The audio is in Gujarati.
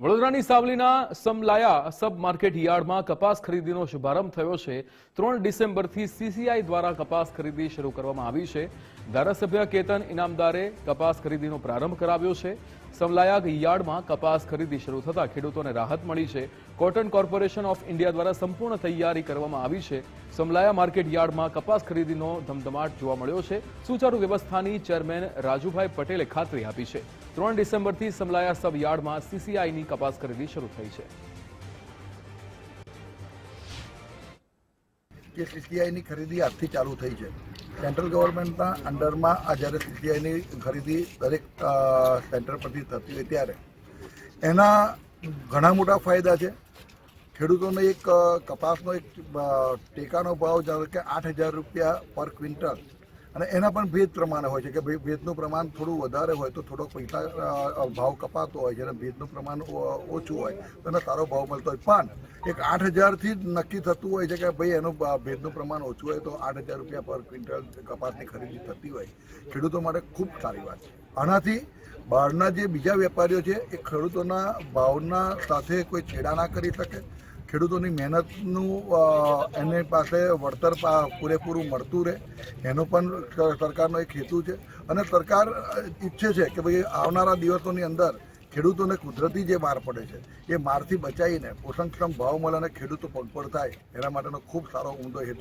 વડોદરાની સાવલીના સમલાયા સબ માર્કેટ યાર્ડમાં કપાસ ખરીદીનો શુભારંભ થયો છે। 3 ડિસેમ્બરથી સીસીઆઈ દ્વારા કપાસ ખરીદી શરૂ કરવામાં આવી છે। ધારાસભ્ય કેતન ઇનામદારે કપાસ ખરીદીનો પ્રારંભ કરાવ્યો છે। સમલાયા યાર્ડમાં કપાસ ખરીદી શરૂ થતા ખેડૂતોને રાહત મળી છે। કોટન કોર્પોરેશન ઓફ ઇન્ડિયા દ્વારા સંપૂર્ણ તૈયારી કરવામાં આવી છે। સમલાયા માર્કેટ યાર્ડમાં કપાસ ખરીદીનો ધમધમાટ જોવા મળ્યો છે। સુચારુ વ્યવસ્થાની ચેરમેન રાજુભાઈ પટેલે ખાતરી આપી છે। 3 ડિસેમ્બરથી સમલાયા સબ યાર્ડમાં સીસીઆઈની કપાસ ખરીદી શરૂ થઈ છે। કે સીસીઆઈની ખરીદી આજથી ચાલુ થઈ છે। સેન્ટ્રલ ગવર્મેન્ટના અંડરમાં આ જ્યારે સીસીઆઈની ખરીદી દરેક સેન્ટર પરથી થતી હોય ત્યારે એના ઘણા મોટા ફાયદા છે। ખેડૂતોને એક કપાસનો એક ટેકાનો ભાવ ધારો કે 8,000 રૂપિયા પર ક્વિન્ટલ, અને એના પણ ભેજ પ્રમાણે હોય છે કે ભાઈ ભેજનું પ્રમાણ થોડું વધારે હોય તો થોડોક પૈસા ભાવ કપાતો હોય છે, અને ભેજનું પ્રમાણ ઓછું હોય તો એને સારો ભાવ મળતો હોય। પણ એક 8,000થી જ નક્કી થતું હોય છે કે ભાઈ એનું ભેજનું પ્રમાણ ઓછું હોય તો 8,000 રૂપિયા પર ક્વિન્ટલ કપાસની ખરીદી થતી હોય, ખેડૂતો માટે ખૂબ સારી વાત છે। આનાથી બહારના જે બીજા વેપારીઓ છે એ ખેડૂતોના ભાવના સાથે કોઈ છેડા ના કરી શકે। ખેડૂતોની મહેનતનું એની પાસે વળતર પૂરેપૂરું મળતું રહે, એનો પણ સરકારનો એક હેતુ છે। અને સરકાર ઈચ્છે છે કે ભાઈ આવનારા દિવસોની અંદર ખેડૂતોને કુદરતી જે માર પડે છે એ મારથી બચાવીને પોષણક્ષમ ભાવ મળે અને ખેડૂતો પગભર થાય, એના માટેનો ખૂબ સારો ઉમદો હેતુ